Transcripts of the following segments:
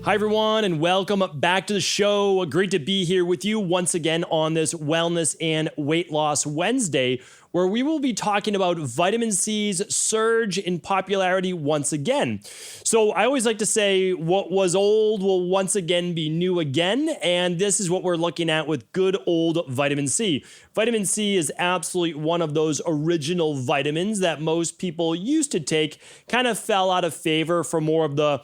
Hi, everyone, and welcome back to the show. Great to be here with you once again on this Wellness and Weight Loss Wednesday, where we will be talking about vitamin C's surge in popularity once again. So I always like to say what was old will once again be new again, and this is what we're looking at with good old vitamin C. Vitamin C is absolutely one of those original vitamins that most people used to take, kind of fell out of favor for more of the,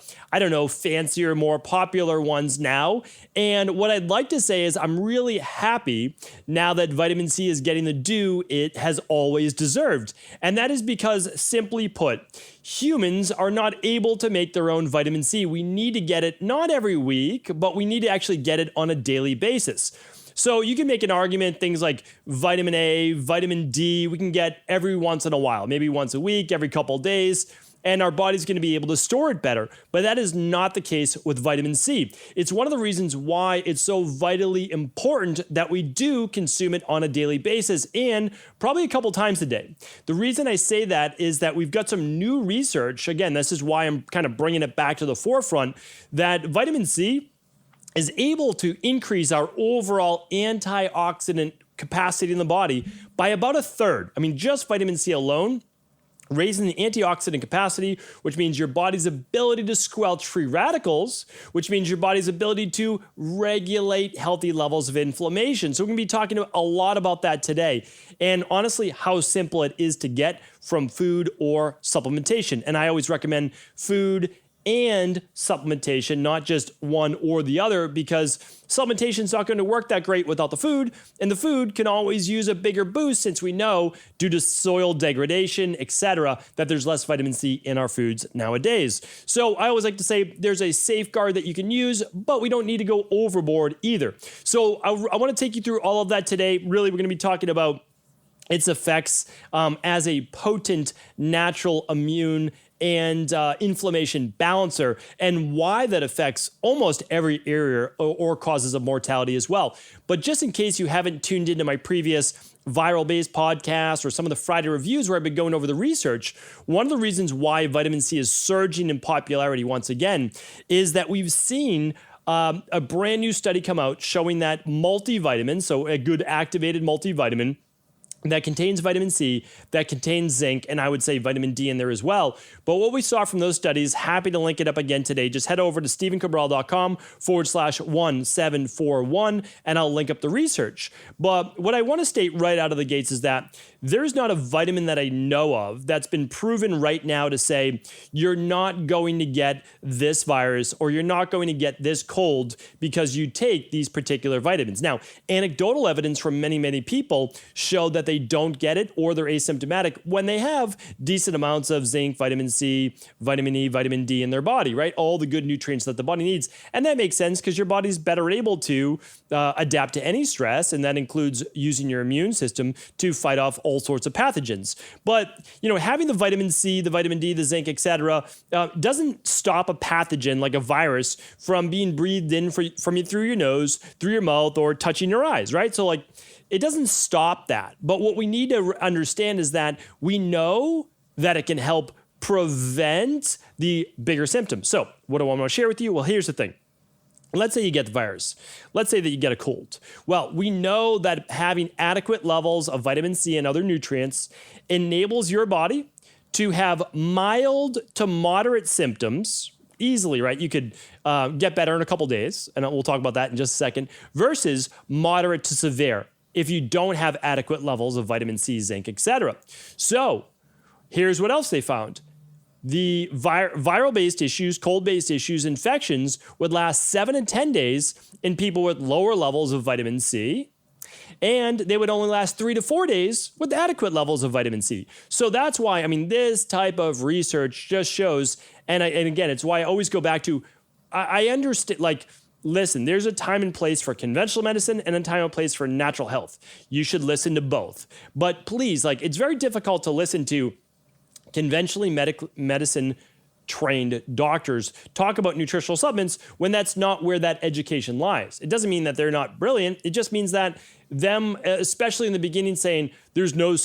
fancier, more popular ones now. And what I'd like to say is I'm really happy now that vitamin C is getting the due it has always deserved. And that is because, simply put, humans are not able to make their own vitamin C. We need to get it not every week, but we need to actually get it on a daily basis. So you can make an argument, things like vitamin A, vitamin D, we can get every once in a while, maybe once a week, every couple of days, and our body's going to be able to store it better. But that is not the case with vitamin C. It's one of the reasons why it's so vitally important that we do consume it on a daily basis and probably a couple times a day. The reason I say that is that we've got some new research. Again, this is why I'm kind of bringing it back to the forefront, that vitamin C is able to increase our overall antioxidant capacity in the body by about a third. I mean, just vitamin C alone, raising the antioxidant capacity, which means your body's ability to squelch free radicals, which means your body's ability to regulate healthy levels of inflammation. So we're going to be talking a lot about that today. And honestly, how simple it is to get from food or supplementation. And I always recommend food and supplementation, not just one or the other, because supplementation is not going to work that great without the food, and the food can always use a bigger boost since we know, due to soil degradation, etc., that there's less vitamin C in our foods nowadays. So I always like to say there's a safeguard that you can use, but we don't need to go overboard either. So I want to take you through all of that today. Really, we're going to be talking about its effects as a potent natural immune and inflammation balancer, and why that affects almost every area or causes of mortality as well. But just in case you haven't tuned into my previous viral-based podcast or some of the Friday reviews where I've been going over the research, one of the reasons why vitamin C is surging in popularity once again is that we've seen a brand new study come out showing that multivitamins, so a good activated multivitamin, that contains vitamin C, that contains zinc, and I would say vitamin D in there as well. But what we saw from those studies, happy to link it up again today. Just head over to stephencabral.com/1741, and I'll link up the research. But what I want to state right out of the gates is that there's not a vitamin that I know of that's been proven right now to say you're not going to get this virus or you're not going to get this cold because you take these particular vitamins. Now, anecdotal evidence from many, many people show that they don't get it or they're asymptomatic when they have decent amounts of zinc, vitamin C, vitamin E, vitamin D in their body, right? All the good nutrients that the body needs. And that makes sense because your body's better able to adapt to any stress, and that includes using your immune system to fight off all sorts of pathogens. But, having the vitamin C, the vitamin D, the zinc, etc., doesn't stop a pathogen like a virus from being breathed in from you through your nose, through your mouth, or touching your eyes, right? So it doesn't stop that. But what we need to understand is that we know that it can help prevent the bigger symptoms. So what do I want to share with you? Well, here's the thing. Let's say you get the virus. Let's say that you get a cold. Well, we know that having adequate levels of vitamin C and other nutrients enables your body to have mild to moderate symptoms easily, right? You could get better in a couple days, and we'll talk about that in just a second, versus moderate to severe if you don't have adequate levels of vitamin C, zinc, etc. So here's what else they found. The viral-based issues, cold-based issues, infections would last 7 to 10 days in people with lower levels of vitamin C, and they would only last 3 to 4 days with adequate levels of vitamin C. So that's why, this type of research just shows, and again, it's why I always go back to, I understand, listen, there's a time and place for conventional medicine and a time and place for natural health. You should listen to both. But please, it's very difficult to listen to conventionally medicine trained doctors talk about nutritional supplements when that's not where that education lies. It doesn't mean that they're not brilliant. It just means that them, especially in the beginning, saying there's no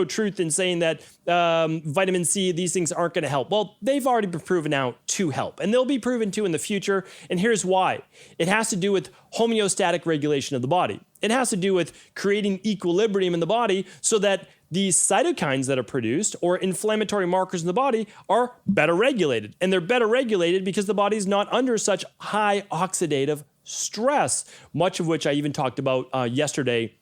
truth in saying that vitamin C, these things aren't going to help. Well, they've already been proven out to help, and they'll be proven to in the future. And here's why. It has to do with homeostatic regulation of the body. It has to do with creating equilibrium in the body so that these cytokines that are produced or inflammatory markers in the body are better regulated. And they're better regulated because the body's not under such high oxidative stress, much of which I even talked about yesterday,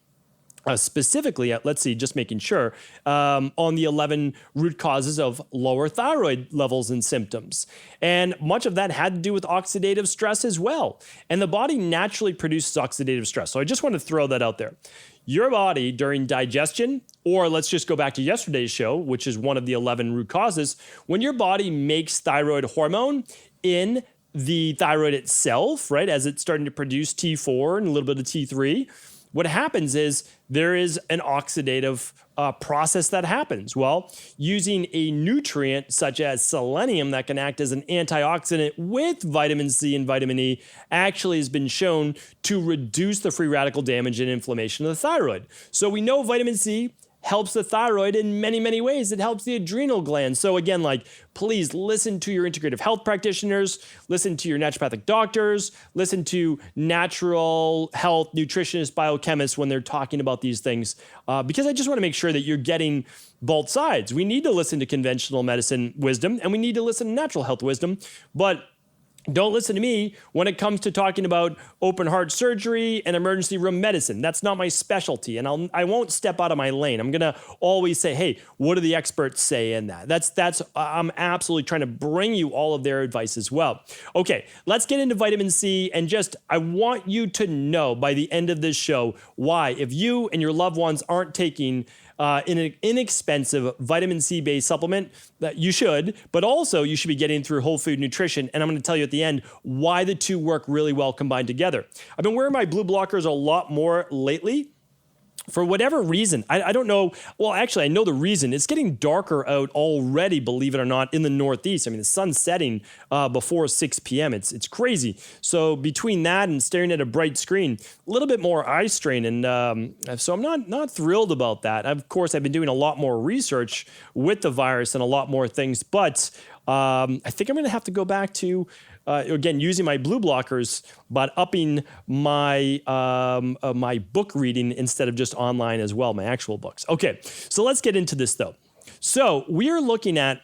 specifically at, let's see, just making sure, on the 11 root causes of lower thyroid levels and symptoms. And much of that had to do with oxidative stress as well. And the body naturally produces oxidative stress. So I just want to throw that out there. Your body during digestion, or let's just go back to yesterday's show, which is one of the 11 root causes, when your body makes thyroid hormone in the thyroid itself, right, as it's starting to produce T4 and a little bit of T3, what happens is there is an oxidative process that happens. Well, using a nutrient such as selenium that can act as an antioxidant with vitamin C and vitamin E actually has been shown to reduce the free radical damage and inflammation of the thyroid. So we know vitamin C helps the thyroid in many, many ways. It helps the adrenal glands. So again, please listen to your integrative health practitioners, listen to your naturopathic doctors, listen to natural health nutritionists, biochemists when they're talking about these things, because I just want to make sure that you're getting both sides. We need to listen to conventional medicine wisdom, and we need to listen to natural health wisdom, but don't listen to me when it comes to talking about open heart surgery and emergency room medicine. That's not my specialty, and I won't step out of my lane. I'm gonna always say, hey, what do the experts say in that? I'm absolutely trying to bring you all of their advice as well. Okay, let's get into vitamin C, and I want you to know by the end of this show why, if you and your loved ones aren't taking an inexpensive vitamin C-based supplement that you should, but also you should be getting through whole food nutrition. And I'm going to tell you at the end why the two work really well combined together. I've been wearing my blue blockers a lot more lately. For whatever reason, I don't know. Well, actually, I know the reason. It's getting darker out already, believe it or not, in the Northeast. I mean, the sun's setting before 6 p.m. It's crazy. So between that and staring at a bright screen, a little bit more eye strain. And so I'm not thrilled about that. Of course, I've been doing a lot more research with the virus and a lot more things. But I think I'm going to have to go back to again, using my blue blockers, but upping my my book reading instead of just online as well, my actual books. Okay, so let's get into this though. So we are looking at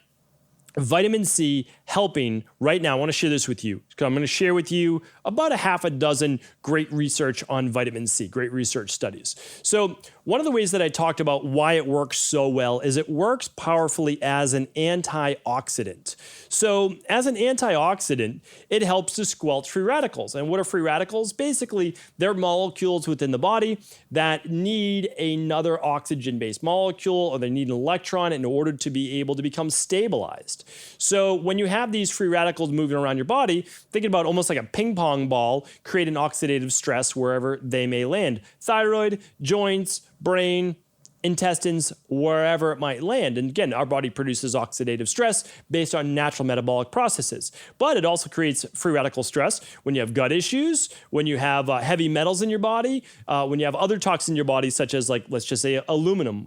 vitamin C helping right now. I want to share this with you. I'm going to share with you about a half a dozen great research on vitamin C, great research studies. So one of the ways that I talked about why it works so well is it works powerfully as an antioxidant. So as an antioxidant, it helps to squelch free radicals. And what are free radicals? Basically, they're molecules within the body that need another oxygen-based molecule, or they need an electron in order to be able to become stabilized. So when you have these free radicals moving around your body, thinking about almost like a ping pong ball, create an oxidative stress wherever they may land. Thyroid, joints, brain, intestines, wherever it might land. And again, our body produces oxidative stress based on natural metabolic processes. But it also creates free radical stress when you have gut issues, when you have heavy metals in your body, when you have other toxins in your body, such as let's just say aluminum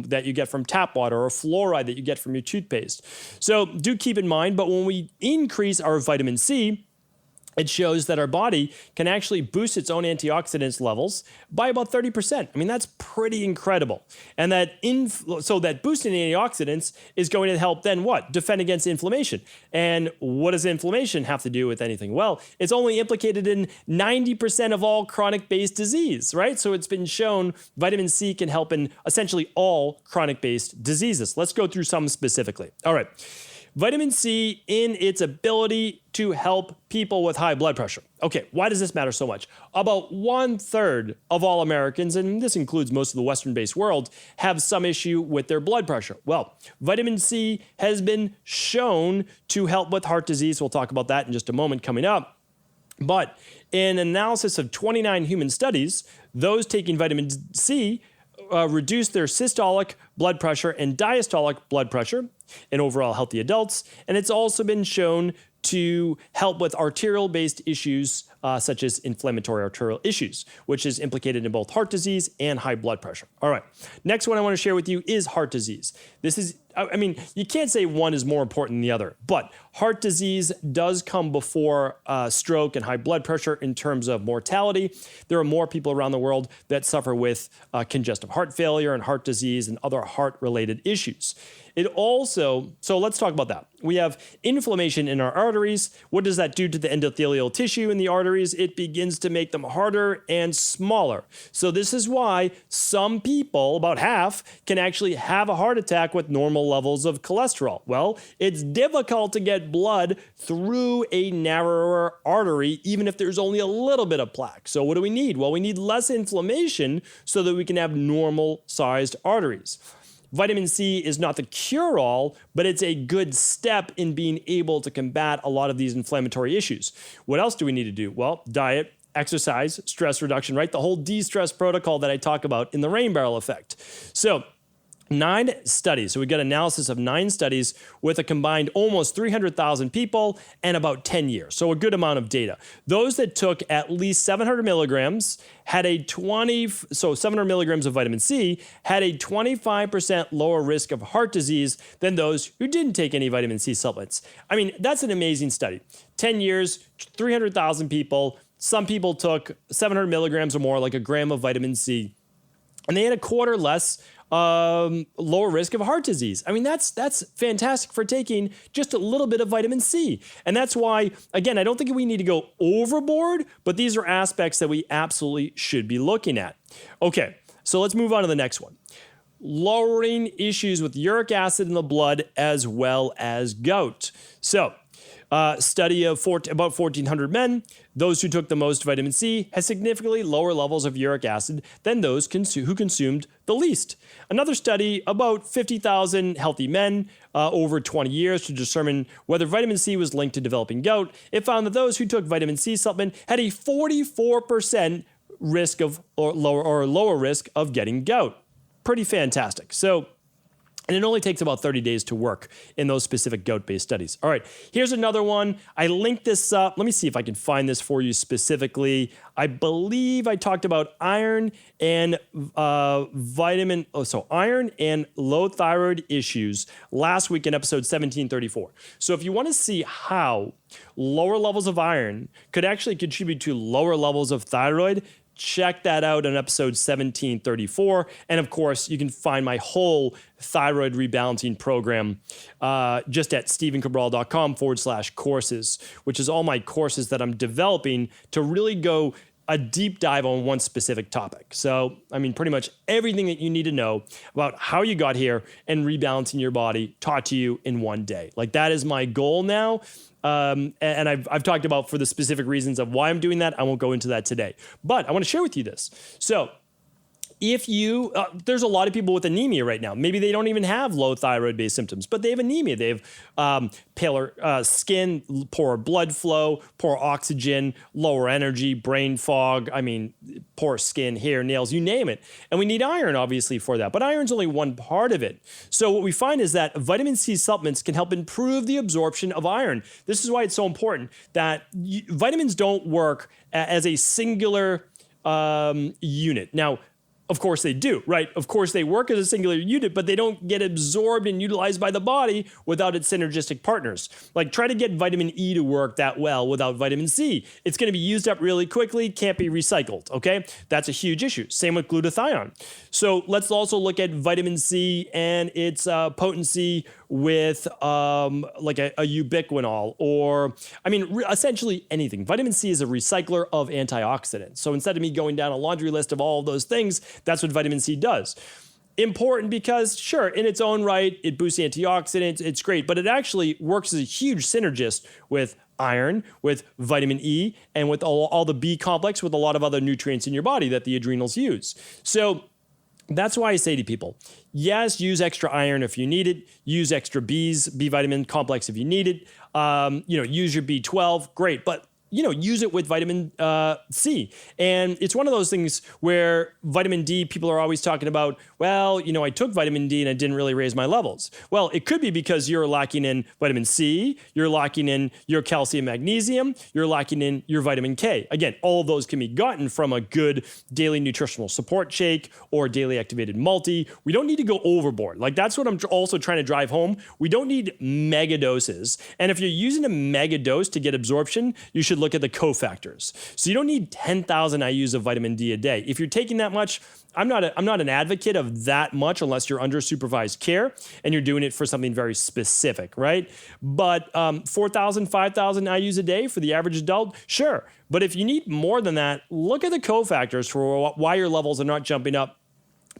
that you get from tap water, or fluoride that you get from your toothpaste. So do keep in mind, but when we increase our vitamin C, it shows that our body can actually boost its own antioxidants levels by about 30%. I mean, that's pretty incredible. And so that boosting antioxidants is going to help then what? Defend against inflammation. And what does inflammation have to do with anything? Well, it's only implicated in 90% of all chronic-based disease, right? So it's been shown vitamin C can help in essentially all chronic-based diseases. Let's go through some specifically. All right. Vitamin C in its ability to help people with high blood pressure. Okay, why does this matter so much? About 1/3 of all Americans, and this includes most of the Western-based world, have some issue with their blood pressure. Well, vitamin C has been shown to help with heart disease. We'll talk about that in just a moment coming up. But in an analysis of 29 human studies, those taking vitamin C reduce their systolic blood pressure and diastolic blood pressure in overall healthy adults. And it's also been shown to help with arterial-based issues such as inflammatory arterial issues, which is implicated in both heart disease and high blood pressure. All right, next one I want to share with you is heart disease. This is, I mean, you can't say one is more important than the other, but heart disease does come before stroke and high blood pressure in terms of mortality. There are more people around the world that suffer with congestive heart failure and heart disease and other heart-related issues. It also, so let's talk about that. We have inflammation in our arteries. What does that do to the endothelial tissue in the arteries? It begins to make them harder and smaller. So this is why some people, about half, can actually have a heart attack with normal levels of cholesterol. Well, it's difficult to get blood through a narrower artery, even if there's only a little bit of plaque. So what do we need? Well, we need less inflammation so that we can have normal-sized arteries. Vitamin C is not the cure-all, but it's a good step in being able to combat a lot of these inflammatory issues. What else do we need to do? Well, diet, exercise, stress reduction, right? The whole de-stress protocol that I talk about in the rain barrel effect. So 9 studies. So we got analysis of 9 studies with a combined almost 300,000 people and about 10 years. So a good amount of data. Those that took at least 700 milligrams had a 700 milligrams of vitamin C had a 25% lower risk of heart disease than those who didn't take any vitamin C supplements. I mean, that's an amazing study. 10 years, 300,000 people. Some people took 700 milligrams or more, like a gram of vitamin C, and they had a quarter less lower risk of heart disease. I mean, that's fantastic for taking just a little bit of vitamin C. And that's why, again, I don't think we need to go overboard, but these are aspects that we absolutely should be looking at. Okay, so let's move on to the next one. Lowering issues with uric acid in the blood as well as gout. So, study of about 1,400 men. Those who took the most vitamin C had significantly lower levels of uric acid than those who consumed the least. Another study, about 50,000 healthy men over 20 years to determine whether vitamin C was linked to developing gout. It found that those who took vitamin C supplement had a 44% risk of lower risk of getting gout. Pretty fantastic. And it only takes about 30 days to work in those specific gout-based studies. All right, here's another one. I linked this up. Let me see if I can find this for you specifically. I believe I talked about iron and iron and low thyroid issues last week in episode 1734. So if you want to see how lower levels of iron could actually contribute to lower levels of thyroid, check that out on episode 1734. And of course, you can find my whole thyroid rebalancing program just at stephencabral.com/courses, which is all my courses that I'm developing to really go a deep dive on one specific topic. So, I mean, pretty much everything that you need to know about how you got here and rebalancing your body taught to you in one day. Like, that is my goal now. And I've talked about for the specific reasons of why I'm doing that. I won't go into that today, but I want to share with you this. So if you, there's a lot of people with anemia right now. Maybe they don't even have low thyroid-based symptoms, but they have anemia. They have paler skin, poor blood flow, poor oxygen, lower energy, brain fog. I mean, poor skin, hair, nails, you name it. And we need iron, obviously, for that. But iron's only one part of it. So what we find is that vitamin C supplements can help improve the absorption of iron. This is why it's so important that vitamins don't work as a singular unit. Now, of course they do, right? Of course they work as a singular unit, but they don't get absorbed and utilized by the body without its synergistic partners. Like, try to get vitamin E to work that well without vitamin C. It's going to be used up really quickly, can't be recycled, okay? That's a huge issue. Same with glutathione. So let's also look at vitamin C and its potency with like a ubiquinol, or, I mean, essentially anything. Vitamin C is a recycler of antioxidants. So instead of me going down a laundry list of all of those things, that's what vitamin C does. Important because, sure, in its own right, it boosts antioxidants, it's great, but it actually works as a huge synergist with iron, with vitamin E, and with all the B complex, with a lot of other nutrients in your body that the adrenals use. So that's why I say to people, yes, use extra iron if you need it. Use extra B vitamin complex if you need it. Use your B12, great. But use it with vitamin C. And it's one of those things where vitamin D, people are always talking about, well, I took vitamin D and I didn't really raise my levels. Well, it could be because you're lacking in vitamin C, you're lacking in your calcium, magnesium, you're lacking in your vitamin K. Again, all of those can be gotten from a good daily nutritional support shake or daily activated multi. We don't need to go overboard. Like, that's what I'm also trying to drive home. We don't need mega doses. And if you're using a mega dose to get absorption, you should look at the cofactors. So you don't need 10,000 IUs of vitamin D a day. If you're taking that much, I'm not an advocate of that much unless you're under supervised care and you're doing it for something very specific, right? But 4,000, 5,000 IUs a day for the average adult, sure. But if you need more than that, look at the cofactors for why your levels are not jumping up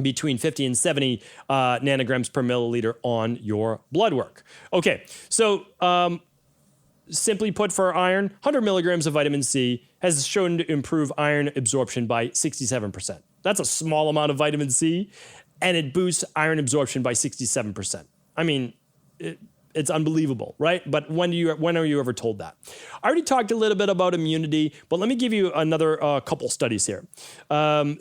between 50 and 70 nanograms per milliliter on your blood work. Okay, so simply put, for iron, 100 milligrams of vitamin C has shown to improve iron absorption by 67%. That's a small amount of vitamin C, and it boosts iron absorption by 67%. I mean, it's unbelievable, right? But when are you ever told that? I already talked a little bit about immunity, but let me give you another couple studies here.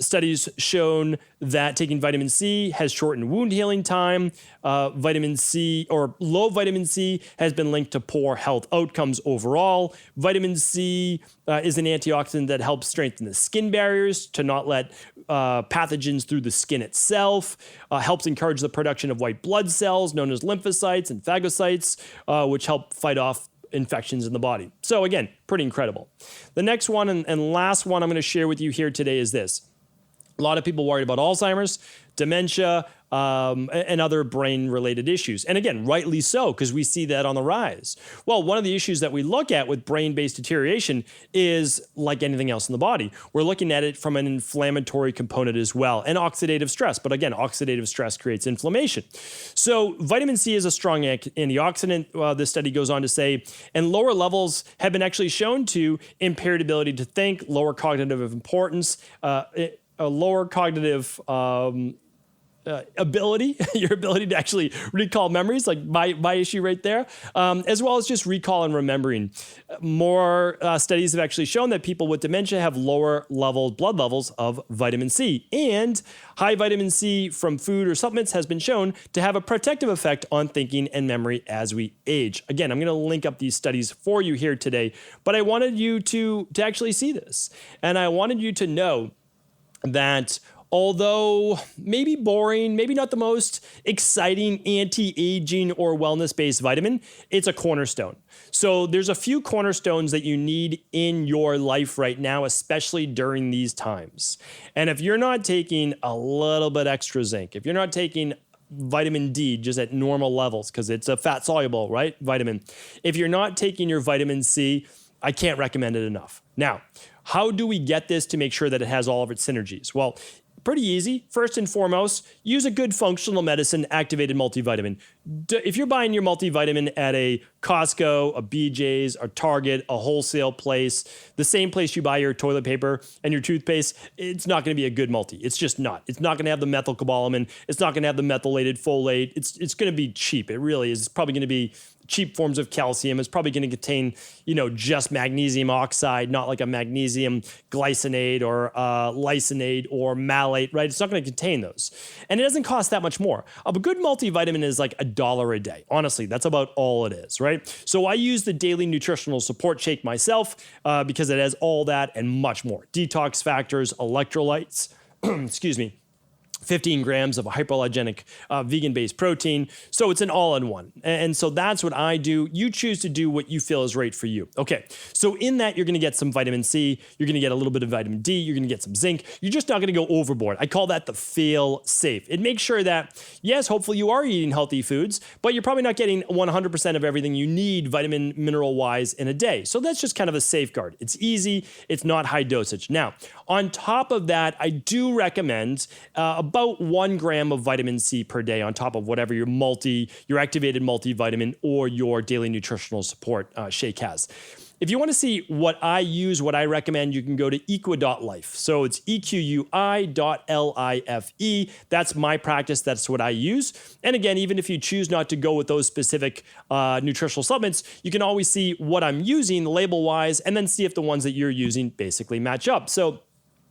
Studies shown that taking vitamin C has shortened wound healing time. Vitamin C or low vitamin C has been linked to poor health outcomes overall. Vitamin C is an antioxidant that helps strengthen the skin barriers to not let pathogens through the skin itself, helps encourage the production of white blood cells known as lymphocytes and phagocytes, which help fight off infections in the body. So again, pretty incredible. The next one and last one I'm going to share with you here today is this. A lot of people worried about Alzheimer's, dementia, and other brain-related issues. And again, rightly so, because we see that on the rise. Well, one of the issues that we look at with brain-based deterioration is like anything else in the body. We're looking at it from an inflammatory component as well, and oxidative stress. But again, oxidative stress creates inflammation. So vitamin C is a strong antioxidant, this study goes on to say, and lower levels have been actually shown to impair the ability to think, lower cognitive importance, lower cognitive ability, your ability to actually recall memories, like my issue right there, as well as just recall and remembering. More studies have actually shown that people with dementia have lower blood levels of vitamin C, and high vitamin C from food or supplements has been shown to have a protective effect on thinking and memory as we age. Again, I'm going to link up these studies for you here today, but I wanted you to actually see this, and I wanted you to know that although maybe boring, maybe not the most exciting anti-aging or wellness-based vitamin, it's a cornerstone. So there's a few cornerstones that you need in your life right now, especially during these times. And if you're not taking a little bit extra zinc, if you're not taking vitamin D just at normal levels, because it's a fat-soluble, right, vitamin. If you're not taking your vitamin C, I can't recommend it enough. Now, how do we get this to make sure that it has all of its synergies? Well, pretty easy. First and foremost, use a good functional medicine activated multivitamin. If you're buying your multivitamin at a Costco, a BJ's, a Target, a wholesale place, the same place you buy your toilet paper and your toothpaste, it's not going to be a good multi. It's just not. It's not going to have the methylcobalamin. It's not going to have the methylated folate. It's going to be cheap. It really is. It's probably going to be cheap forms of calcium. It's probably going to contain, just magnesium oxide, not like a magnesium glycinate or lysinate or malate, right? It's not going to contain those. And it doesn't cost that much more. A good multivitamin is like $1 a day. Honestly, that's about all it is, right? So I use the daily nutritional support shake myself because it has all that and much more. Detox factors, electrolytes, excuse me, 15 grams of hypoallergenic vegan-based protein. So it's an all-in-one. And so that's what I do. You choose to do what you feel is right for you. Okay, so in that, you're going to get some vitamin C. You're going to get a little bit of vitamin D. You're going to get some zinc. You're just not going to go overboard. I call that the fail-safe. It makes sure that, yes, hopefully you are eating healthy foods, but you're probably not getting 100% of everything you need vitamin, mineral-wise in a day. So that's just kind of a safeguard. It's easy. It's not high dosage. Now, on top of that, I do recommend about 1 gram of vitamin C per day on top of whatever your activated multivitamin or your daily nutritional support shake has. if you want to see what I use, what I recommend, you can go to equi.life. So it's equi.life. That's my practice. That's what I use. And again, even if you choose not to go with those specific nutritional supplements, you can always see what I'm using label-wise and then see if the ones that you're using basically match up. So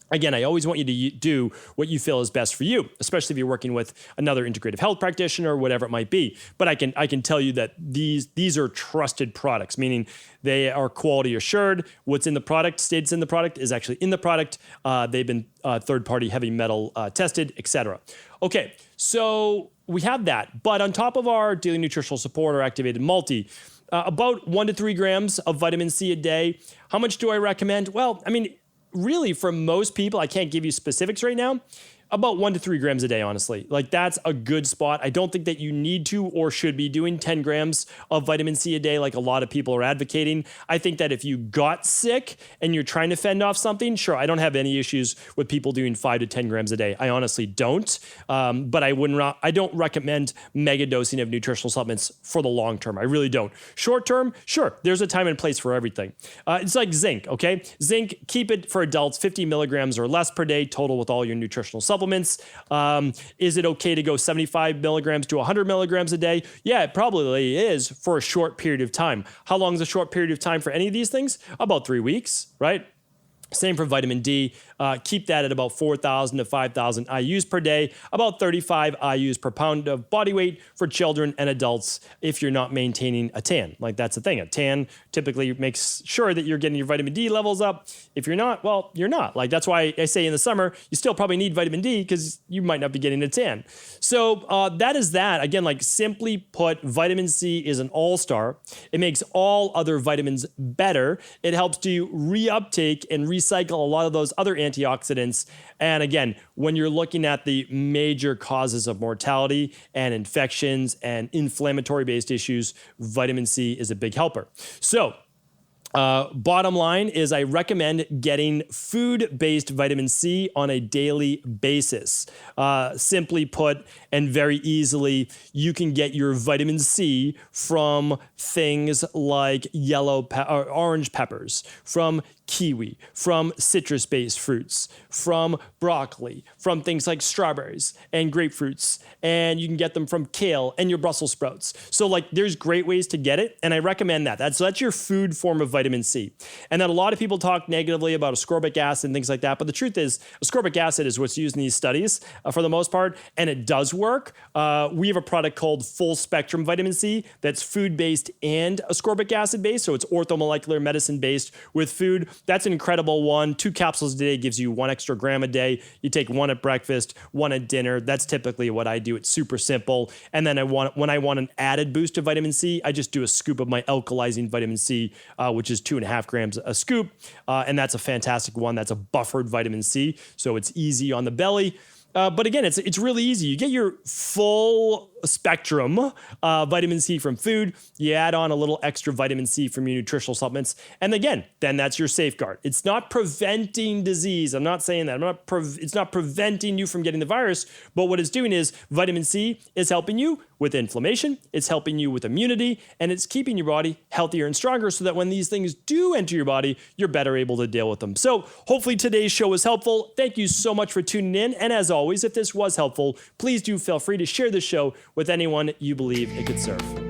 again, I always want you to do what you feel is best for you, especially if you're working with another integrative health practitioner or whatever it might be. But I can tell you that these are trusted products, meaning they are quality assured. What's in the product, states in the product, is actually in the product. They've been third-party heavy metal tested, etc. Okay, so we have that. But on top of our daily nutritional support or activated multi, about 1 to 3 grams of vitamin C a day. How much do I recommend? Well, I mean, really, for most people, I can't give you specifics right now, about 1 to 3 grams a day, honestly. Like, that's a good spot. I don't think that you need to or should be doing 10 grams of vitamin C a day like a lot of people are advocating. I think that if you got sick and you're trying to fend off something, sure, I don't have any issues with people doing 5 to 10 grams a day. I honestly don't. But I don't recommend mega dosing of nutritional supplements for the long term. I really don't. Short term, sure, there's a time and place for everything. It's like zinc, okay? Zinc, keep it for adults 50 milligrams or less per day total with all your nutritional supplements. Is it okay to go 75 milligrams to 100 milligrams a day? Yeah, it probably is for a short period of time. How long is a short period of time for any of these things? About 3 weeks, right? Same for vitamin D. Keep that at about 4,000 to 5,000 IUs per day, about 35 IUs per pound of body weight for children and adults if you're not maintaining a tan. Like, that's the thing. A tan typically makes sure that you're getting your vitamin D levels up. If you're not, well, you're not. Like, that's why I say in the summer, you still probably need vitamin D because you might not be getting a tan. So that is that. Again, like, simply put, vitamin C is an all-star. It makes all other vitamins better. It helps to reuptake and recycle a lot of those other antioxidants. And again, when you're looking at the major causes of mortality and infections and inflammatory-based issues, vitamin C is a big helper. So, bottom line is I recommend getting food-based vitamin C on a daily basis. Simply put, and very easily, you can get your vitamin C from things like or orange peppers, from kiwi, from citrus-based fruits, from broccoli, from things like strawberries and grapefruits, and you can get them from kale and your Brussels sprouts. So, like, there's great ways to get it, and I recommend that. That's your food form of vitamin C. And then a lot of people talk negatively about ascorbic acid and things like that, but the truth is, ascorbic acid is what's used in these studies for the most part, and it does work. We have a product called Full Spectrum Vitamin C that's food-based and ascorbic acid-based, so it's orthomolecular medicine-based with food. That's an incredible one. 2 capsules a day gives you 1 extra gram a day. You take 1 at breakfast, 1 at dinner. That's typically what I do. It's super simple. And then when I want an added boost of vitamin C, I just do a scoop of my alkalizing vitamin C, which is 2.5 grams a scoop. And that's a fantastic one. That's a buffered vitamin C. So it's easy on the belly. But again, it's really easy. You get your full spectrum vitamin C from food. You add on a little extra vitamin C from your nutritional supplements. And again, then that's your safeguard. It's not preventing disease. I'm not saying that. It's not preventing you from getting the virus. But what it's doing is vitamin C is helping you with inflammation. It's helping you with immunity. And it's keeping your body healthier and stronger so that when these things do enter your body, you're better able to deal with them. So hopefully today's show was helpful. Thank you so much for tuning in. And as always, if this was helpful, please do feel free to share this show with anyone you believe it could serve.